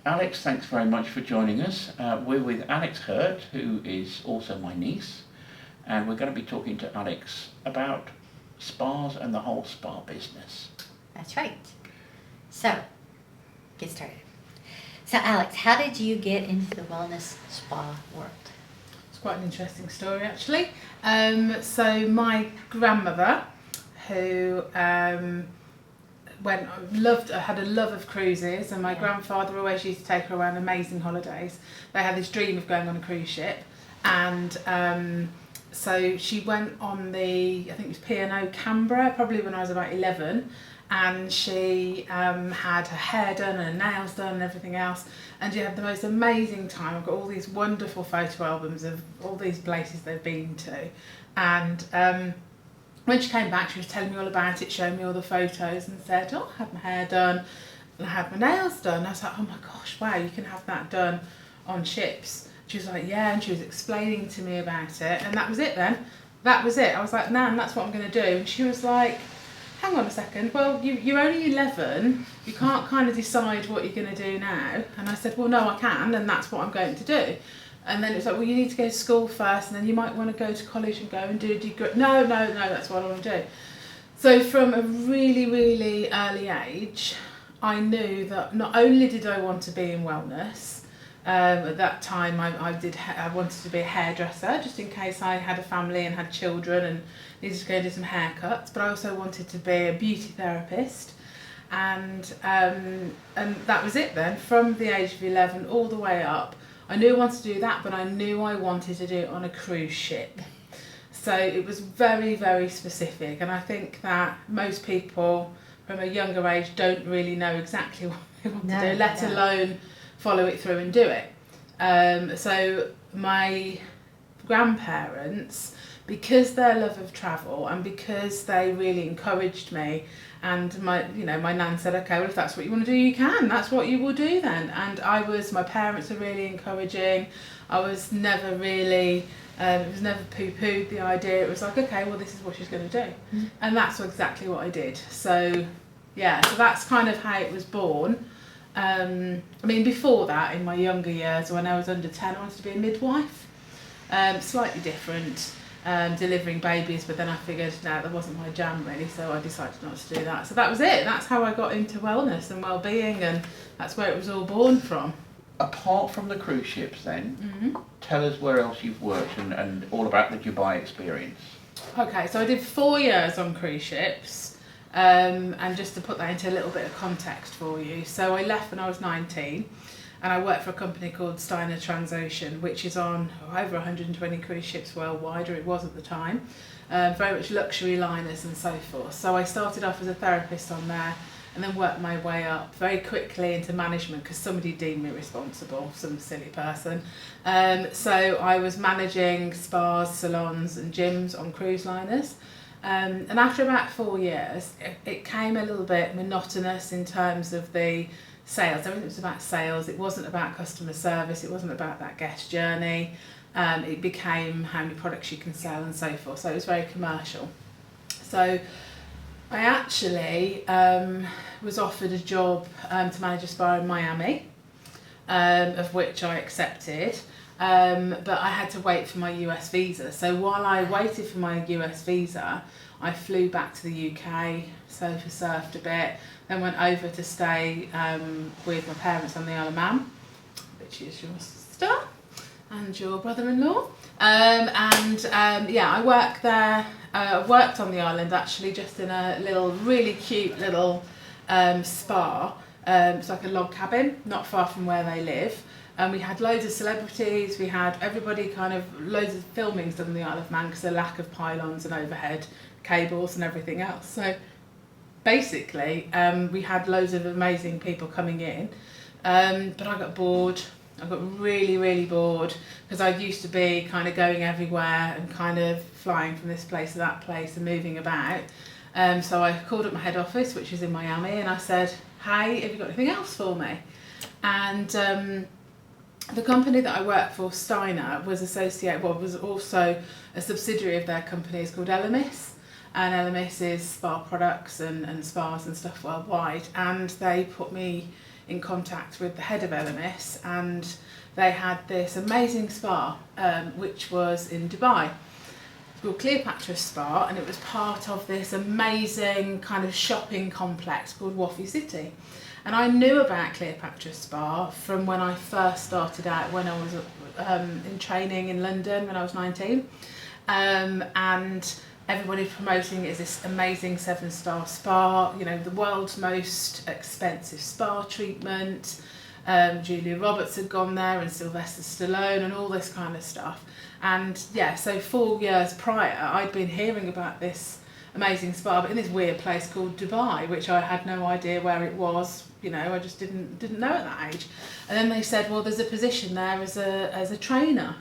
Alex, thanks very much for joining us. We're with Alex Hurt, who is also my niece, and we're going to be talking to Alex about spas and the whole spa business. That's right. So, get started. So Alex, how did you get into the wellness spa world? It's quite an interesting story actually. So my grandmother, who had a love of cruises, and my grandfather always used to take her around amazing holidays. They had this dream of going on a cruise ship, and so she went on I think it was P&O Canberra, probably when I was about 11, and she had her hair done and her nails done and everything else, and she had the most amazing time. I've got all these wonderful photo albums of all these places they've been to, and when she came back she was telling me all about it, showing me all the photos, and said, oh, I had my hair done and I had my nails done. I was like, oh my gosh, wow, you can have that done on ships. She was like, yeah, and she was explaining to me about it, and that was it then. That was it. I was like, Nan, that's what I'm going to do. And she was like, hang on a second, well, you're only 11, you can't kind of decide what you're going to do now. And I said, well, no, I can, and that's what I'm going to do. And then it's like, well, you need to go to school first, and then you might want to go to college and go and do a degree. No, that's what I want to do. So from a really, really early age, I knew that not only did I want to be in wellness. At that time, I wanted to be a hairdresser, just in case I had a family and had children and needed to go do some haircuts. But I also wanted to be a beauty therapist, and that was it then. From the age of 11 all the way up, I knew I wanted to do that, but I knew I wanted to do it on a cruise ship. So it was very, very specific, and I think that most people from a younger age don't really know exactly what they want to do, let alone follow it through and do it. So my grandparents, because their love of travel and because they really encouraged me, and my nan said, okay, well, if that's what you want to do, you can, that's what you will do then. And my parents are really encouraging. I was never really, it was never poo-pooed, the idea. It was like, okay, well, this is what she's going to do. Mm-hmm. And that's exactly what I did. So yeah, so that's kind of how it was born. I mean, before that, in my younger years, when I was under 10, I wanted to be a midwife. Slightly different, delivering babies, but then I figured, no, that wasn't my jam really, so I decided not to do that. So that was it. That's how I got into wellness and well-being, and that's where it was all born from. Apart from the cruise ships then, tell us where else you've worked and all about the Dubai experience. Okay, so I did 4 years on cruise ships. And just to put that into a little bit of context for you, so I left when I was 19, and I worked for a company called Steiner Transocean, which is on over 120 cruise ships worldwide, or it was at the time, very much luxury liners and so forth. So I started off as a therapist on there, and then worked my way up very quickly into management because somebody deemed me responsible, some silly person. So I was managing spas, salons and gyms on cruise liners. And after about 4 years, it came a little bit monotonous in terms of the sales. Everything was about sales. It wasn't about customer service. It wasn't about that guest journey. It became how many products you can sell and so forth. So it was very commercial. So I actually was offered a job to manage a spa in Miami, of which I accepted. But I had to wait for my US visa. So while I waited for my US visa, I flew back to the UK, surfed a bit, then went over to stay with my parents on the Isle of Man, which is your sister and your brother-in-law. I worked there. I worked on the island actually, just in a little, really cute little spa. It's like a log cabin, not far from where they live. And we had loads of celebrities, we had everybody loads of filmings done on the Isle of Man because of the lack of pylons and overhead cables and everything else. So basically, we had loads of amazing people coming in, but I got bored. I got really, really bored because I used to be kind of going everywhere and kind of flying from this place to that place and moving about. So I called up my head office, which is in Miami, and I said, hey, have you got anything else for me? And the company that I worked for, Steiner, was also a subsidiary of their company. It's called Elemis, and Elemis is spa products and spas and stuff worldwide, and they put me in contact with the head of LMS, and they had this amazing spa, which was in Dubai. It's called Cleopatra Spa, and it was part of this amazing kind of shopping complex called Wafi City. And I knew about Cleopatra Spa from when I first started out, when I was in training in London when I was 19. And everybody promoting it as this amazing 7-star spa, you know, the world's most expensive spa treatment. Julia Roberts had gone there, and Sylvester Stallone, and all this kind of stuff. And yeah, so 4 years prior, I'd been hearing about this amazing spa, but in this weird place called Dubai, which I had no idea where it was. You know, I just didn't know at that age. And then they said, well, there's a position there as a trainer.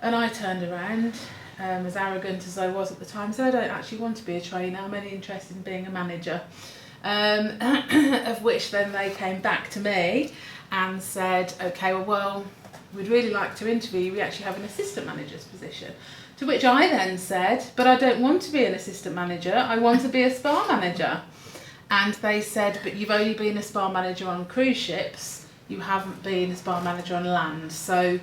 And I turned around, as arrogant as I was at the time, said, I don't actually want to be a trainer, I'm only interested in being a manager. Of which then they came back to me and said, okay, well, we'd really like to interview you, we actually have an assistant manager's position. To which I then said, but I don't want to be an assistant manager, I want to be a spa manager. And they said, but you've only been a spa manager on cruise ships, you haven't been a spa manager on land, so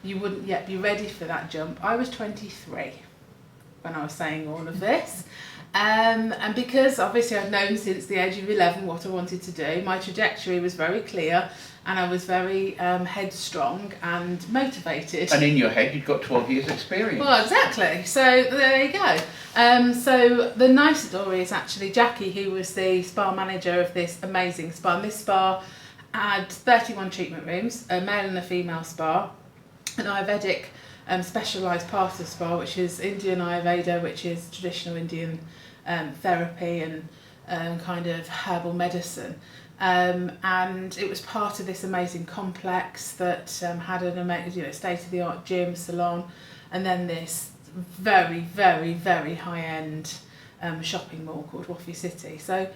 you wouldn't yet be ready for that jump. I was 23 when I was saying all of this. And because obviously I'd known since the age of 11 what I wanted to do, my trajectory was very clear, and I was very headstrong and motivated. And in your head, you'd got 12 years experience. Well, exactly. So there you go. So the nice story is actually Jackie, who was the spa manager of this amazing spa. And this spa had 31 treatment rooms, a male and a female spa, an Ayurvedic specialised part of the spa, which is Indian Ayurveda, which is traditional Indian therapy and kind of herbal medicine. And it was part of this amazing complex that had an amazing, state-of-the-art gym, salon, and then this very, very, very high-end shopping mall called Wafi City. So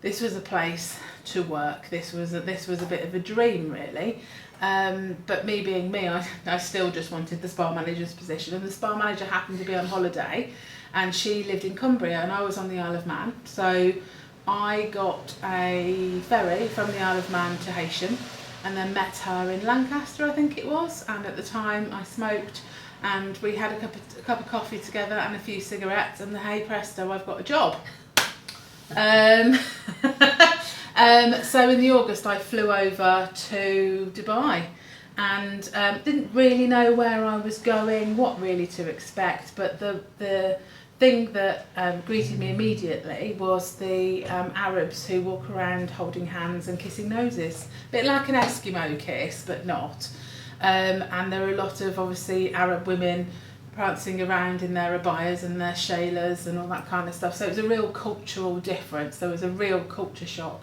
this was a place to work. This was a bit of a dream, really. But me being me, I still just wanted the spa manager's position, and the spa manager happened to be on holiday, and she lived in Cumbria and I was on the Isle of Man. So I got a ferry from the Isle of Man to Haitian, and then met her in Lancaster, I think it was, and at the time I smoked, and we had a cup of coffee together and a few cigarettes, and hey presto, I've got a job. So in the August I flew over to Dubai, and didn't really know where I was going, what really to expect, but the thing that greeted me immediately was the Arabs who walk around holding hands and kissing noses. A bit like an Eskimo kiss, but not. And there are a lot of, obviously, Arab women prancing around in their abayas and their shaylas and all that kind of stuff. So it was a real cultural difference. There was a real culture shock.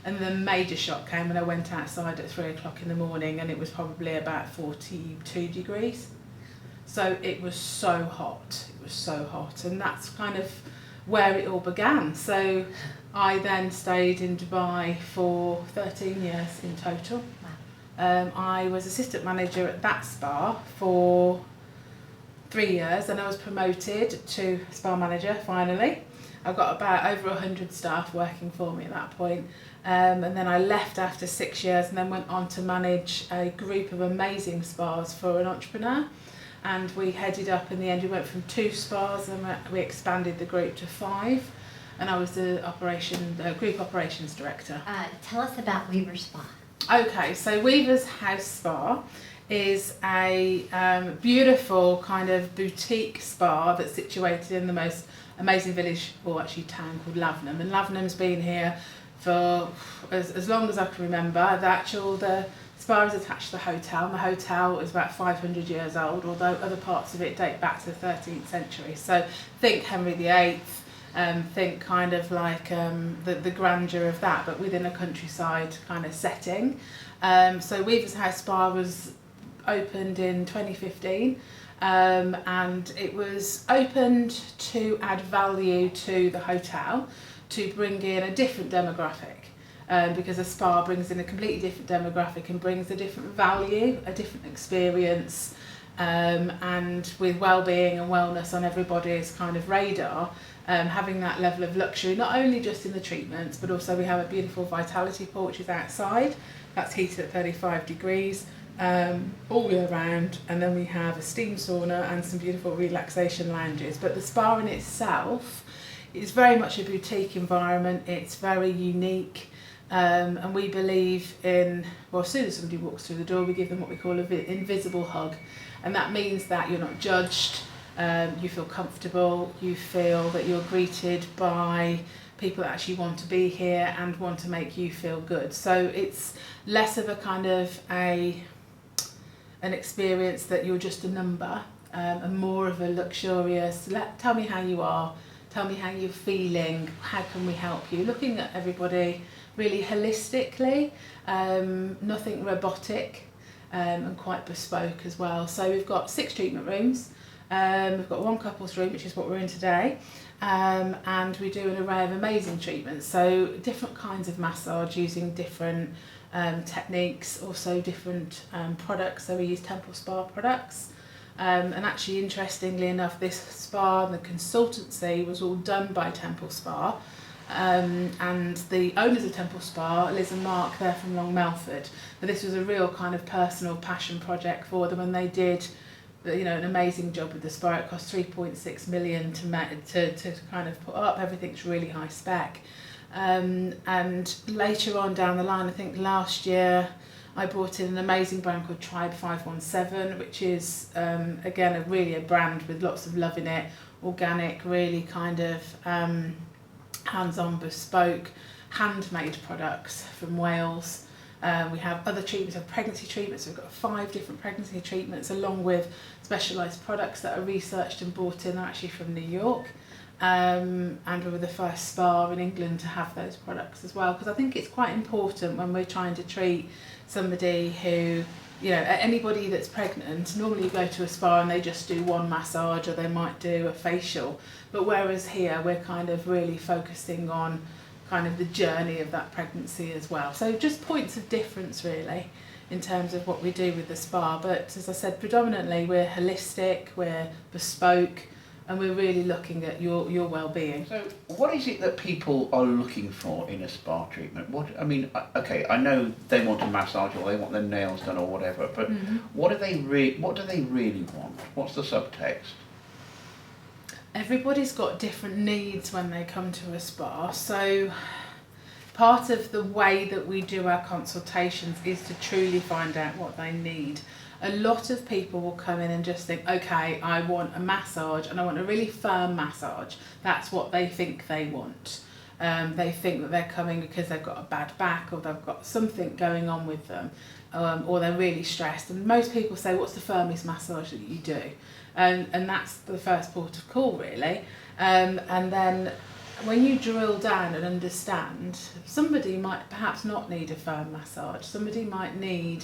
And the major shock came when I went outside at 3 o'clock in the morning, and it was probably about 42 degrees. So it was so hot. It was so hot. And that's kind of where it all began. So I then stayed in Dubai for 13 years in total. I was assistant manager at that spa for 3 years, and I was promoted to spa manager finally. I've got about over 100 staff working for me at that point. And then I left after 6 years and then went on to manage a group of amazing spas for an entrepreneur. And we headed up, in the end we went from 2 spas and we expanded the group to 5. And I was the group operations director. Tell us about Weaver Spa. Okay, so Weaver's House Spa is a beautiful kind of boutique spa that's situated in the most amazing village, or actually town, called Lavenham. And Lavenham's been here for as long as I can remember. The spa is attached to the hotel, and the hotel is about 500 years old, although other parts of it date back to the 13th century. So think Henry VIII, think kind of like the grandeur of that, but within a countryside kind of setting. So Weaver's House Spa was opened in 2015, and it was opened to add value to the hotel, to bring in a different demographic, because a spa brings in a completely different demographic and brings a different value, a different experience, and with well-being and wellness on everybody's kind of radar, having that level of luxury, not only just in the treatments, but also we have a beautiful Vitality pool, which is outside. That's heated at 35 degrees all year round. And then we have a steam sauna and some beautiful relaxation lounges. But the spa in itself is very much a boutique environment. It's very unique. And we believe in, well, as soon as somebody walks through the door, we give them what we call an invisible hug. And that means that you're not judged, you feel comfortable, you feel that you're greeted by people that actually want to be here and want to make you feel good. So it's less of a kind of an experience that you're just a number, and more of a luxurious, tell me how you are, tell me how you're feeling, how can we help you? Looking at everybody really holistically, nothing robotic, and quite bespoke as well. So we've got 6 treatment rooms, we've got 1 couples room, which is what we're in today, and we do an array of amazing treatments. So different kinds of massage using different techniques, also different products. So we use Temple Spa products. And actually, interestingly enough, this spa and the consultancy was all done by Temple Spa. And the owners of Temple Spa, Liz and Mark, they're from Long Melford. But this was a real kind of personal passion project for them, and they did, you know, an amazing job with the spa. It cost 3.6 million to kind of put up. Everything's really high spec. And later on down the line, I think last year, I brought in an amazing brand called Tribe 517, which is, again, a brand with lots of love in it, organic, really kind of hands-on, bespoke, handmade products from Wales. We have other treatments, we have pregnancy treatments. We've got 5 different pregnancy treatments, along with specialised products that are researched and brought in. They're actually from New York. And we were the first spa in England to have those products as well, because I think it's quite important when we're trying to treat somebody who, you know, anybody that's pregnant. Normally you go to a spa and they just do one massage, or they might do a facial, but whereas here we're kind of really focusing on kind of the journey of that pregnancy as well. So just points of difference really in terms of what we do with the spa. But as I said, predominantly we're holistic, we're bespoke, and we're really looking at your well-being. So what is it that people are looking for in a spa treatment? Okay, I know they want a massage or they want their nails done or whatever, but what do they really want? What's the subtext? Everybody's got different needs when they come to a spa. So part of the way that we do our consultations is to truly find out what they need. A lot of people will come in and just think, okay, I want a massage and I want a really firm massage. That's what they think they want. They think that they're coming because they've got a bad back, or they've got something going on with them, or they're really stressed. And most people say, what's the firmest massage that you do? And that's the first port of call really. And then when you drill down and understand, somebody might perhaps not need a firm massage. Somebody might need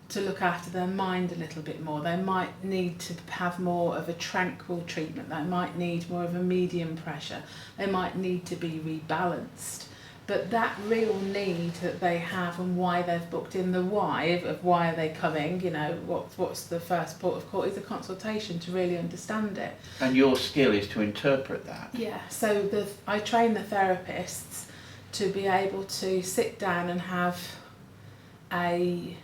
to look after their mind a little bit more. They might need to have more of a tranquil treatment. They might need more of a medium pressure. They might need to be rebalanced. But that real need that they have and why they've booked in, the why of why are they coming, you know, what's the first port of call, is a consultation to really understand it. And your skill is to interpret that. Yeah, so I train the therapists to be able to sit down and have a,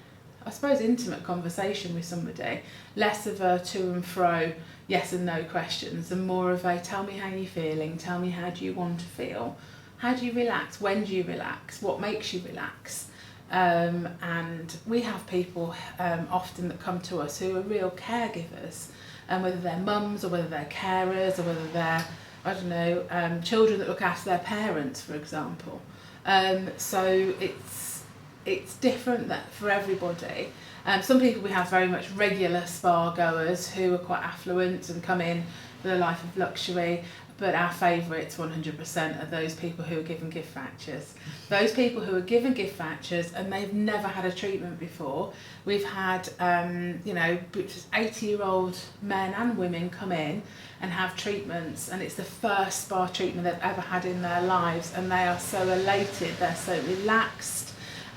I suppose, intimate conversation with somebody, less of a to and fro yes and no questions, and more of a tell me how you're feeling, tell me how do you want to feel, how do you relax, when do you relax, what makes you relax. And we have people often that come to us who are real caregivers, and whether they're mums or whether they're carers or whether they're, I don't know, children that look after their parents, for example. So it's different that for everybody. Some people, we have very much regular spa goers who are quite affluent and come in with a life of luxury, but our favourites 100% are those people who are given gift vouchers. Those people who are given gift vouchers and they've never had a treatment before. We've had 80-year-old men and women come in and have treatments, and it's the first spa treatment they've ever had in their lives, and they are so elated, they're so relaxed,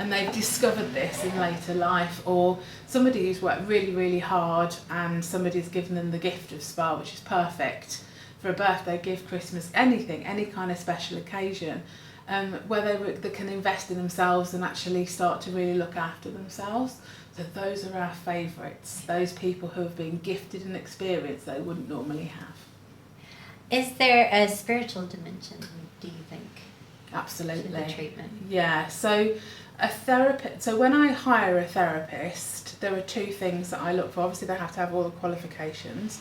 and they've discovered this in later life. Or somebody who's worked really, really hard and somebody's given them the gift of spa, which is perfect for a birthday gift, Christmas, anything, any kind of special occasion, where they can invest in themselves and actually start to really look after themselves. So those are our favourites, those people who have been gifted an experience they wouldn't normally have. Is there a spiritual dimension, do you think, Absolutely. to the treatment? Yeah, so a therapist. So when I hire a therapist, there are two things that I look for. Obviously, they have to have all the qualifications.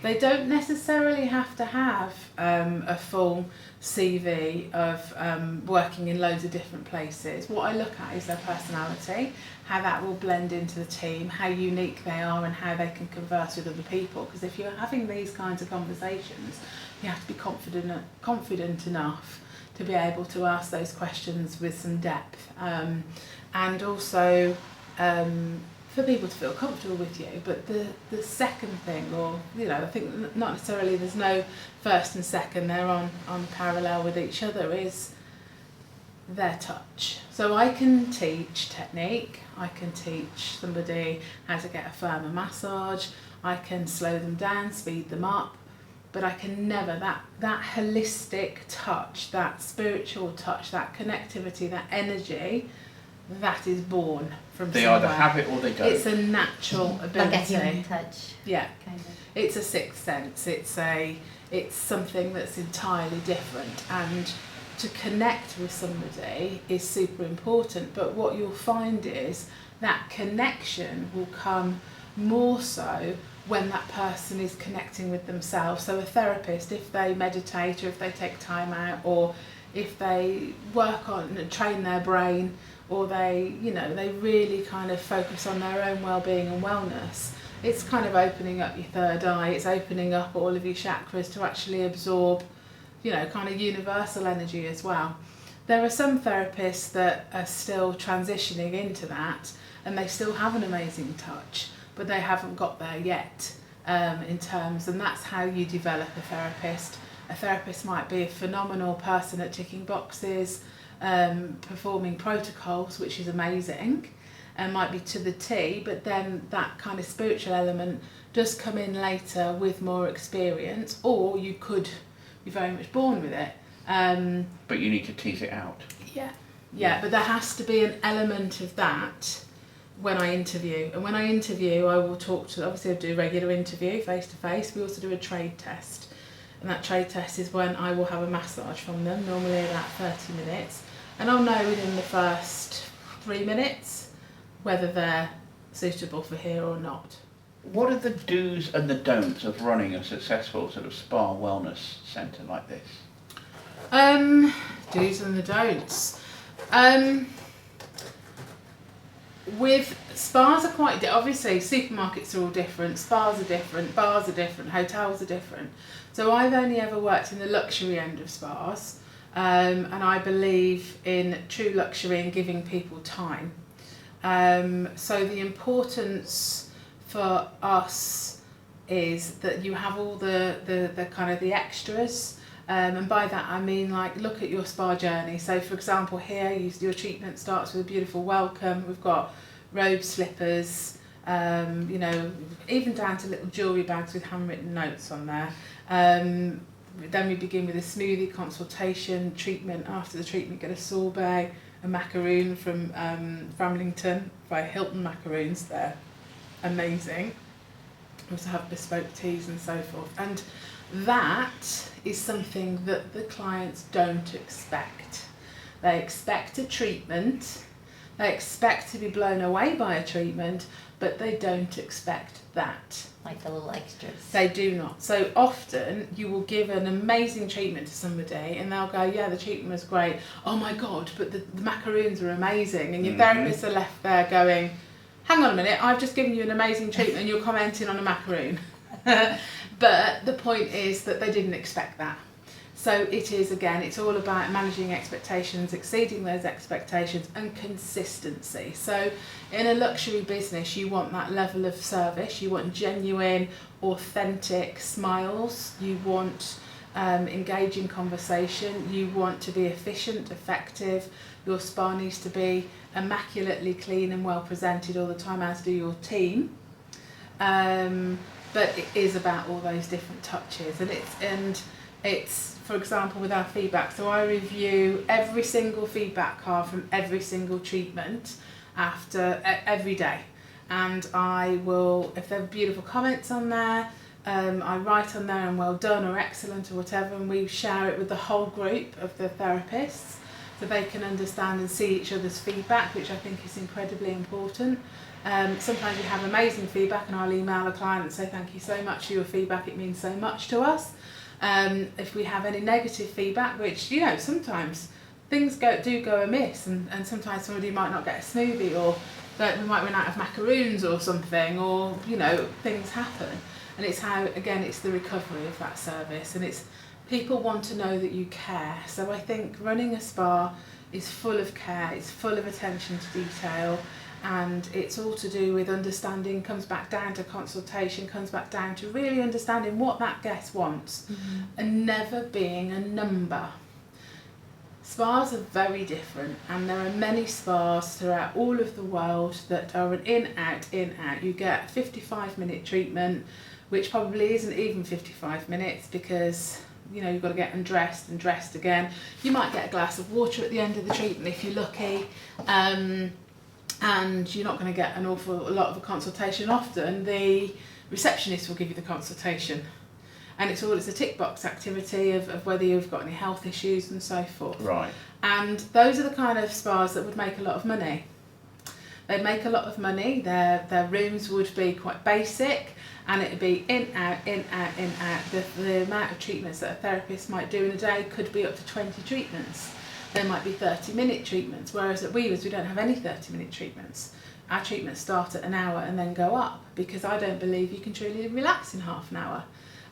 They don't necessarily have to have a full CV of working in loads of different places. What I look at is their personality, how that will blend into the team, how unique they are, and how they can converse with other people. Because if you're having these kinds of conversations, you have to be confident enough to be able to ask those questions with some depth, and also for people to feel comfortable with you. But the second thing, or I think not necessarily, there's no first and second, they're on parallel with each other, is their touch. So I can teach technique, I can teach somebody how to get a firmer massage, I can slow them down, speed them up, but I can never, that holistic touch, that spiritual touch, that connectivity, that energy, that is born from They somewhere. either have it or they don't. It's a natural ability. Like a human touch, Yeah, kind of. it's a sixth sense. It's something that's entirely different, and to connect with somebody is super important. But what you'll find is that connection will come more so when that person is connecting with themselves. So a therapist, if they meditate, or if they take time out, or if they work on and train their brain, or they really kind of focus on their own well-being and wellness, it's kind of opening up your third eye, it's opening up all of your chakras to actually absorb, kind of universal energy as well. There are some therapists that are still transitioning into that, and they still have an amazing touch, but they haven't got there yet, in terms, and that's how you develop a therapist. A therapist might be a phenomenal person at ticking boxes, performing protocols, which is amazing, and might be to the T, but then that kind of spiritual element does come in later with more experience, or you could be very much born with it. But you need to tease it out. Yeah, but there has to be an element of that when I interview. And when I interview, I will talk to, obviously I do a regular interview face to face. We also do a trade test. And that trade test is when I will have a massage from them, normally about 30 minutes. And I'll know within the first 3 minutes whether they're suitable for here or not. What are the do's and the don'ts of running a successful sort of spa wellness centre like this? Do's and the don'ts. With spas are quite obviously supermarkets are all different, spas are different, bars are different, hotels are different. So I've only ever worked in the luxury end of spas, and I believe in true luxury and giving people time. So the importance for us is that you have all the kind of the extras. And by that I mean, like, look at your spa journey. So for example, here your treatment starts with a beautiful welcome. We've got robes, slippers, even down to little jewellery bags with handwritten notes on there. Then we begin with a smoothie consultation, treatment. After the treatment, get a sorbet, a macaroon from Framlington by Hilton Macaroons. They're amazing. We also have bespoke teas and so forth. And that is something that the clients don't expect. They expect a treatment, they expect to be blown away by a treatment, but they don't expect that. Like the little extras. They do not. So often you will give an amazing treatment to somebody and they'll go, yeah, the treatment was great. Oh my God, but the macaroons are amazing. And your therapists are left there going, hang on a minute, I've just given you an amazing treatment and you're commenting on a macaroon. But the point is that they didn't expect that. So it is, again, it's all about managing expectations, exceeding those expectations, and consistency. So in a luxury business, you want that level of service. You want genuine, authentic smiles. You want engaging conversation. You want to be efficient, effective. Your spa needs to be immaculately clean and well presented all the time, as do your team. but it is about all those different touches, and it's for example with our feedback. So I review every single feedback card from every single treatment after every day, and I will, if there are beautiful comments on there, I write on there and well done or excellent or whatever, and we share it with the whole group of the therapists so they can understand and see each other's feedback, which I think is incredibly important. Sometimes we have amazing feedback and I'll email a client and say thank you so much for your feedback, it means so much to us. If we have any negative feedback, which, you know, sometimes things do go amiss, and sometimes somebody might not get a smoothie, or that we might run out of macaroons or something, or, you know, things happen. And it's how, again, it's the recovery of that service, and it's people want to know that you care. So I think running a spa is full of care, it's full of attention to detail, and it's all to do with understanding, comes back down to consultation, comes back down to really understanding what that guest wants, and never being a number. Spas are very different, and there are many spas throughout all of the world that are an in, out, in, out. You get a 55-minute treatment, which probably isn't even 55 minutes because, you know, you've got to get undressed and dressed again. You might get a glass of water at the end of the treatment if you're lucky, and you're not going to get an awful lot of a consultation. Often the receptionist will give you the consultation, and it's a tick box activity of whether you've got any health issues and so forth. Right. And those are the kind of spas that would make a lot of money. They'd make a lot of money. Their rooms would be quite basic, and it'd be in, out, in, out, in, out. The amount of treatments that a therapist might do in a day could be up to 20 treatments. There might be 30-minute treatments, whereas at Weavers we don't have any 30-minute treatments. Our treatments start at an hour and then go up, because I don't believe you can truly relax in half an hour.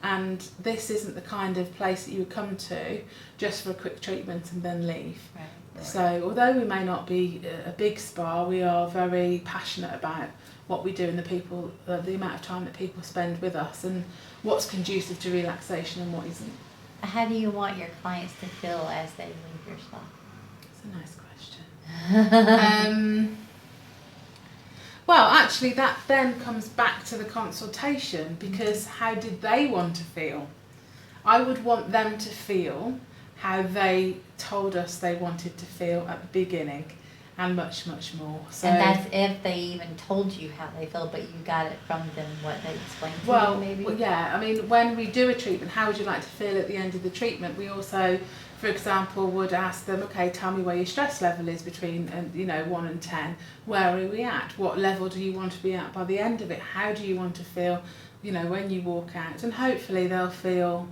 And this isn't the kind of place that you would come to just for a quick treatment and then leave. Right. So although we may not be a big spa, we are very passionate about what we do and the amount of time that people spend with us, and what's conducive to relaxation and what isn't. How do you want your clients to feel as they leave your spa? That's a nice question. Well, actually, that then comes back to the consultation, because how did they want to feel? I would want them to feel how they told us they wanted to feel at the beginning, and much, much more. So, And that's if they even told you how they feel, but you got it from them, what they explained to you, maybe? Well, yeah. I mean, when we do a treatment, how would you like to feel at the end of the treatment? We also, for example, would ask them, okay, tell me where your stress level is between, 1 and 10. Where are we at? What level do you want to be at by the end of it? How do you want to feel, when you walk out? And hopefully they'll feel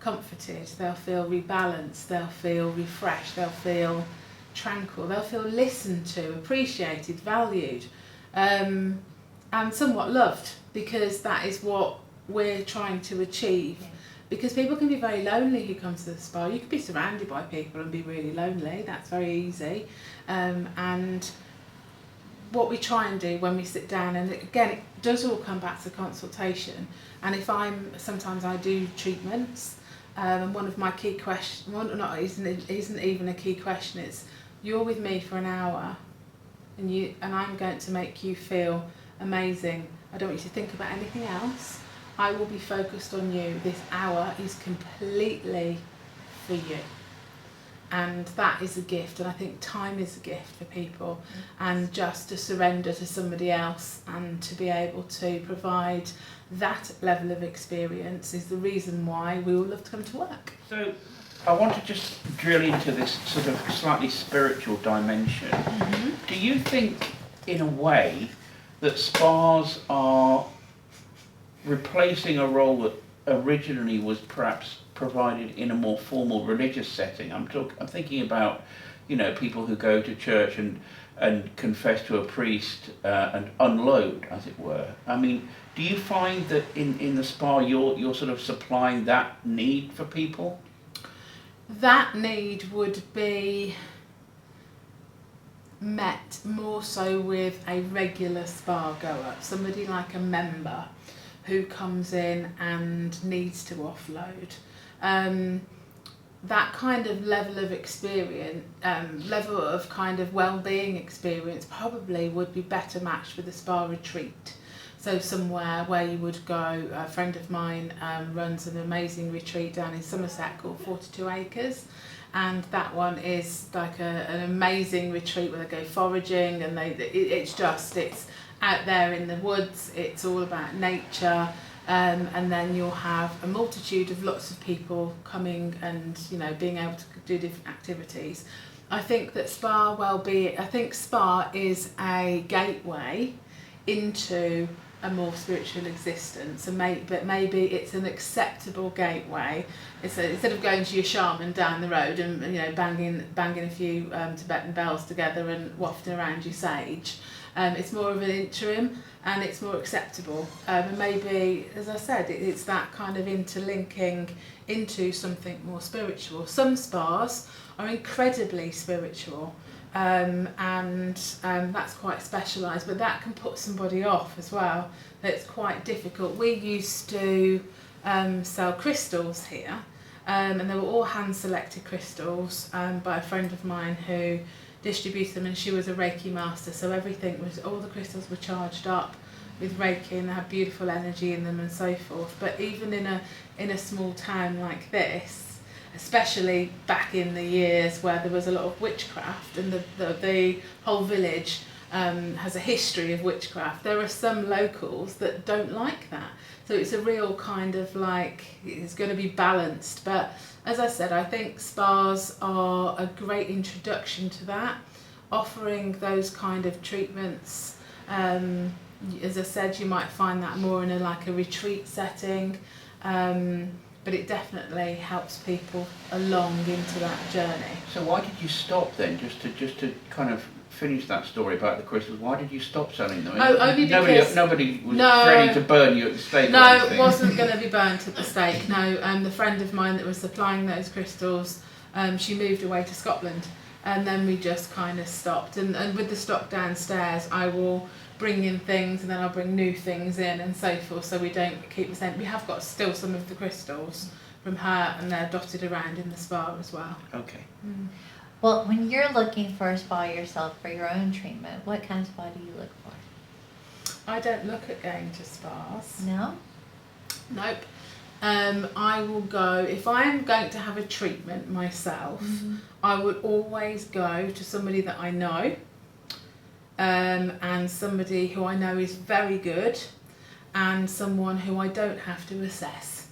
comforted, they'll feel rebalanced, they'll feel refreshed, they'll feel tranquil, they'll feel listened to, appreciated, valued, and somewhat loved, because that is what we're trying to achieve. Yeah. Because people can be very lonely who come to the spa. You could be surrounded by people and be really lonely, that's very easy. And what we try and do when we sit down, and again it does all come back to consultation, and sometimes I do treatments, and one of my key questions, isn't even a key question, it's you're with me for an hour, and I'm going to make you feel amazing. I don't want you to think about anything else. I will be focused on you. This hour is completely for you. And that is a gift, and I think time is a gift for people, and just to surrender to somebody else and to be able to provide that level of experience is the reason why we all love to come to work. So I want to just drill into this sort of slightly spiritual dimension. Mm-hmm. Do you think, in a way, that spas are replacing a role that originally was perhaps provided in a more formal religious setting? I'm thinking about, people who go to church and confess to a priest and unload, as it were. I mean, do you find that in the spa you're sort of supplying that need for people? That need would be met more so with a regular spa goer, somebody like a member who comes in and needs to offload. That kind of level of experience, level of kind of well-being experience probably would be better matched with a spa retreat. So somewhere where you would go, a friend of mine runs an amazing retreat down in Somerset called 42 Acres. And that one is like an amazing retreat where they go foraging, and it's out there in the woods. It's all about nature, and then you'll have a multitude of lots of people coming and being able to do different activities. I think that spa is a gateway into a more spiritual existence, but maybe it's an acceptable gateway. Instead of going to your shaman down the road and banging a few Tibetan bells together and wafting around your sage, it's more of an interim and it's more acceptable. And maybe, as I said, it's that kind of interlinking into something more spiritual. Some spas are incredibly spiritual. And that's quite specialised, but that can put somebody off as well. It's quite difficult. We used to sell crystals here, and they were all hand-selected crystals by a friend of mine who distributed them, and she was a Reiki master, so all the crystals were charged up with Reiki, and they had beautiful energy in them and so forth. But even in a small town like this, especially back in the years where there was a lot of witchcraft, and the whole village has a history of witchcraft, there are some locals that don't like that. So it's a real kind of it's going to be balanced. But as I said, I think spas are a great introduction to that, offering those kind of treatments. As I said, you might find that more in a retreat setting. But it definitely helps people along into that journey. So why did you stop then? Just to kind of finish that story about the crystals, why did you stop selling them? Only because nobody was ready to burn you at the stake. No, it wasn't going to be burnt at the stake. No, the friend of mine that was supplying those crystals, she moved away to Scotland, and then we just kind of stopped. And with the stock downstairs, I will bring in things, and then I'll bring new things in and so forth, so we don't keep the same. We have got still some of the crystals from her, and they're dotted around in the spa as well. Okay. Mm. Well, when you're looking for a spa yourself for your own treatment, what kind of spa do you look for? I don't look at going to spas. No? Nope. I will go, if I am going to have a treatment myself, I would always go to somebody that I know, and somebody who I know is very good, and someone who I don't have to assess.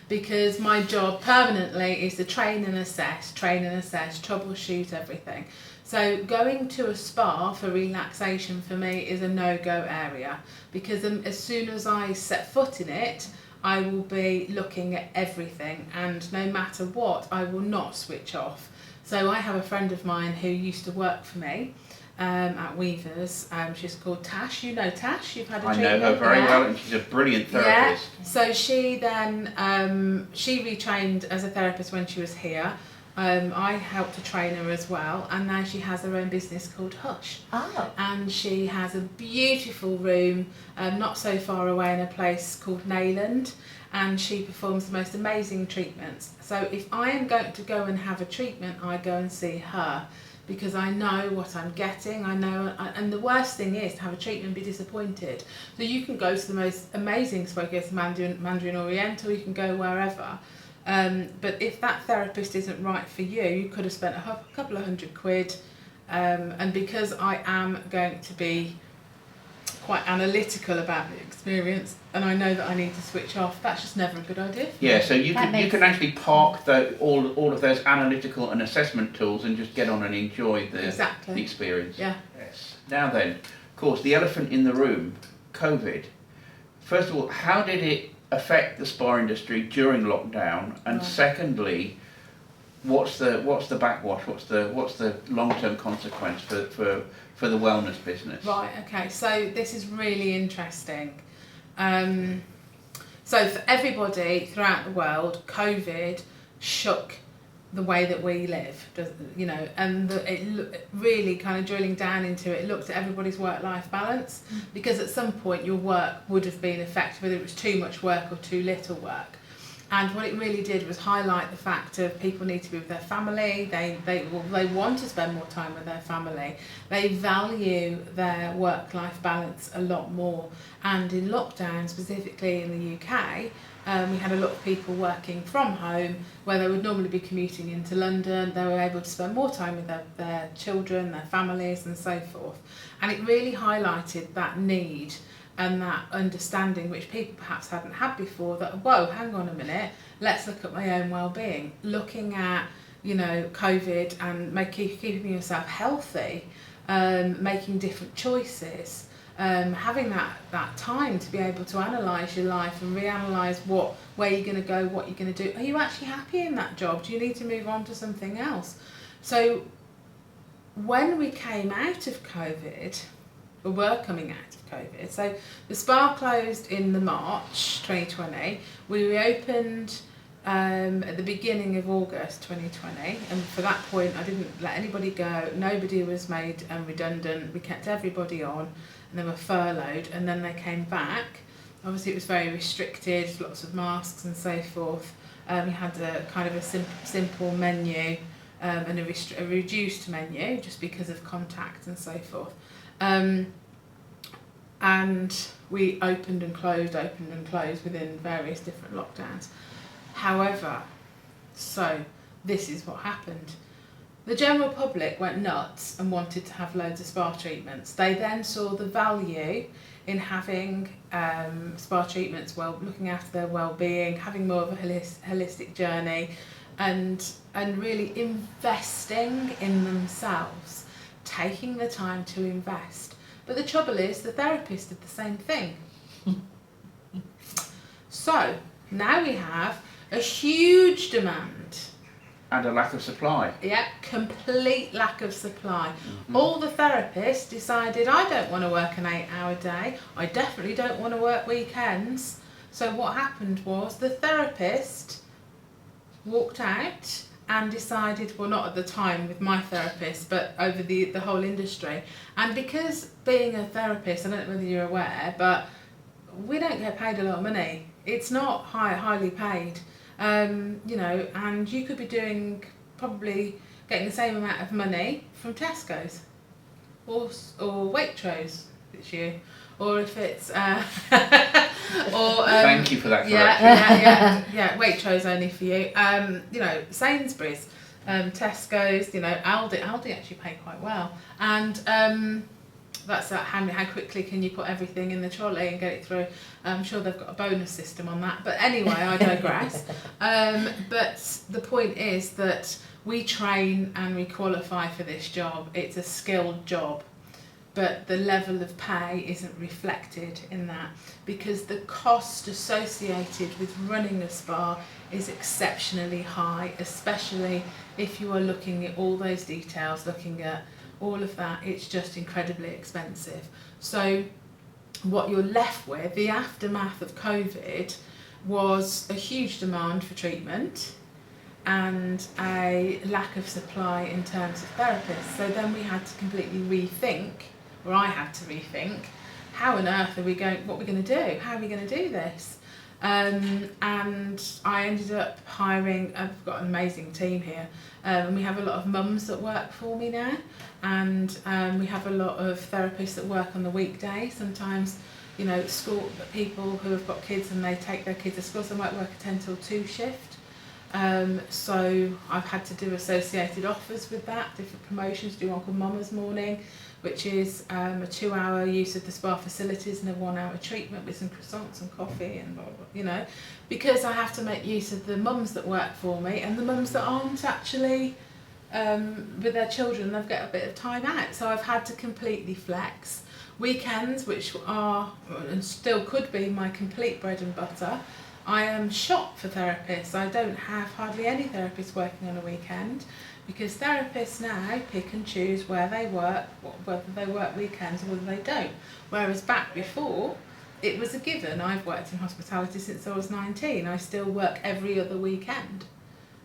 Because my job permanently is to train and assess, troubleshoot everything. So going to a spa for relaxation for me is a no-go area, because as soon as I set foot in it, I will be looking at everything, and no matter what, I will not switch off. So I have a friend of mine who used to work for me at Weavers. She's called Tash. You know Tash? You've had a treatment. I know her very well, and she's a brilliant therapist. Yeah. So she then she retrained as a therapist when she was here. I helped to train her as well, and now she has her own business called Hush. Oh. And she has a beautiful room not so far away in a place called Nayland, and she performs the most amazing treatments. So if I am going to go and have a treatment, I go and see her, because I know what I'm getting. And the worst thing is to have a treatment and be disappointed. So you can go to the most amazing spa, go to Mandarin Oriental, you can go wherever. But if that therapist isn't right for you, you could have spent a couple of £100. And because I am going to be quite analytical about the experience, and I know that I need to switch off, that's just never a good idea. Yeah, so you can actually park all of those analytical and assessment tools and just get on and enjoy the experience. Yeah. Yes. Now then, of course, the elephant in the room, COVID. First of all, how did it affect the spa industry during lockdown? And secondly, what's the backwash? What's the long-term consequence for the wellness business? Right. Okay. So this is really interesting. So for everybody throughout the world, COVID shook the way that we live, and it really kind of drilling down into it, looked at everybody's work-life balance, because at some point your work would have been affected, whether it was too much work or too little work. And what it really did was highlight the fact of people need to be with their family. They want to spend more time with their family. They value their work-life balance a lot more. And in lockdown, specifically in the UK, we had a lot of people working from home where they would normally be commuting into London. They were able to spend more time with their children, their families and so forth. And it really highlighted that need and that understanding which people perhaps hadn't had before, that, whoa, hang on a minute, let's look at my own well-being. Looking at, you know, COVID and keeping yourself healthy, making different choices, having that time to be able to analyse your life and reanalyse where you're going to go, what you're going to do. Are you actually happy in that job? Do you need to move on to something else? So when we came out of COVID, we were coming out of COVID, so the spa closed in the March 2020. We reopened at the beginning of August 2020, and for that point I didn't let anybody go. Nobody was made redundant. We kept everybody on, and they were furloughed, and then they came back. Obviously it was very restricted, lots of masks and so forth. We had a kind of a simple menu and a reduced menu just because of contact and so forth. And we opened and closed within various different lockdowns. However, so this is what happened. The general public went nuts and wanted to have loads of spa treatments. They then saw the value in having spa treatments, looking after their well-being, having more of a holistic journey, and really investing in themselves, taking the time to invest. But the trouble is, the therapist did the same thing. So now we have a huge demand. And a lack of supply. Yeah, complete lack of supply. Mm-hmm. All the therapists decided, I don't want to work an 8-hour day. I definitely don't want to work weekends. So what happened was the therapist walked out and decided, well, not at the time with my therapist, but over the whole industry. And because being a therapist, I don't know whether you're aware, but we don't get paid a lot of money. It's not highly paid. You know, and you could be probably getting the same amount of money from Tesco's or Waitrose, if it's you, or if it's thank you for that correction. Yeah, Waitrose only for you. You know, Sainsbury's, Tesco's, you know, Aldi actually pay quite well, and that's how quickly can you put everything in the trolley and get it through. I'm sure they've got a bonus system on that, but anyway, I digress. But the point is that we train and we qualify for this job. It's a skilled job, but the level of pay isn't reflected in that, because the cost associated with running a spa is exceptionally high, especially if you are looking at all those details, looking at all of that. It's just incredibly expensive. So what you're left with, the aftermath of COVID, was a huge demand for treatment and a lack of supply in terms of therapists. So then we had to completely rethink, or I had to rethink, how on earth are we going, what we're going to do? How are we going to do this? And I ended up hiring, I've got an amazing team here, and we have a lot of mums that work for me now, and we have a lot of therapists that work on the weekday. Sometimes, you know, school people who have got kids and they take their kids to school, so they might work a 10 till 2 shift. So I've had to do associated offers with that, different promotions, do one called Mama's Morning, which is a 2-hour use of the spa facilities and a 1-hour treatment with some croissants and coffee and blah, blah, blah, you know, because I have to make use of the mums that work for me and the mums that aren't actually with their children. They've got a bit of time out, so I've had to completely flex. Weekends, which are and still could be my complete bread and butter, I am shot for therapists. I don't have hardly any therapists working on a weekend, because therapists now pick and choose where they work, whether they work weekends or whether they don't. Whereas back before, it was a given. I've worked in hospitality since I was 19. I still work every other weekend.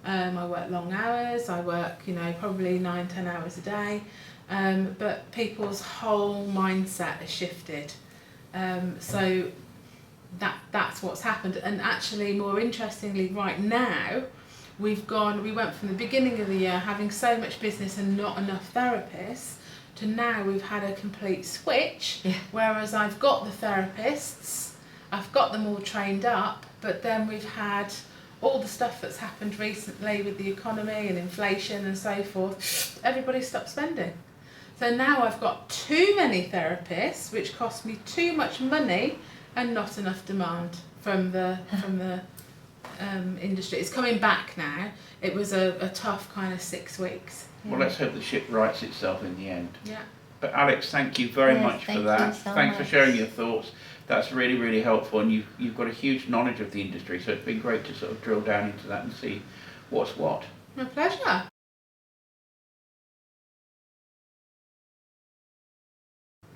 I work long hours. I work, you know, probably 9-10 hours a day. But people's whole mindset has shifted. So that's what's happened. And actually, more interestingly, right now, we went from the beginning of the year having so much business and not enough therapists, to now we've had a complete switch. Yeah. Whereas I've got the therapists, I've got them all trained up, but then we've had all the stuff that's happened recently with the economy and inflation and so forth. Everybody stopped spending. So now I've got too many therapists, which cost me too much money and not enough demand from the industry. It's coming back now. It was a tough kind of 6 weeks. Well, let's hope the ship rights itself in the end. Yeah. But Alex, thank you very Yes, much thank for you that. so Thanks for much. sharing your thoughts. That's really, really helpful, and you've got a huge knowledge of the industry, so it's been great to sort of drill down into that and see what's what. My pleasure.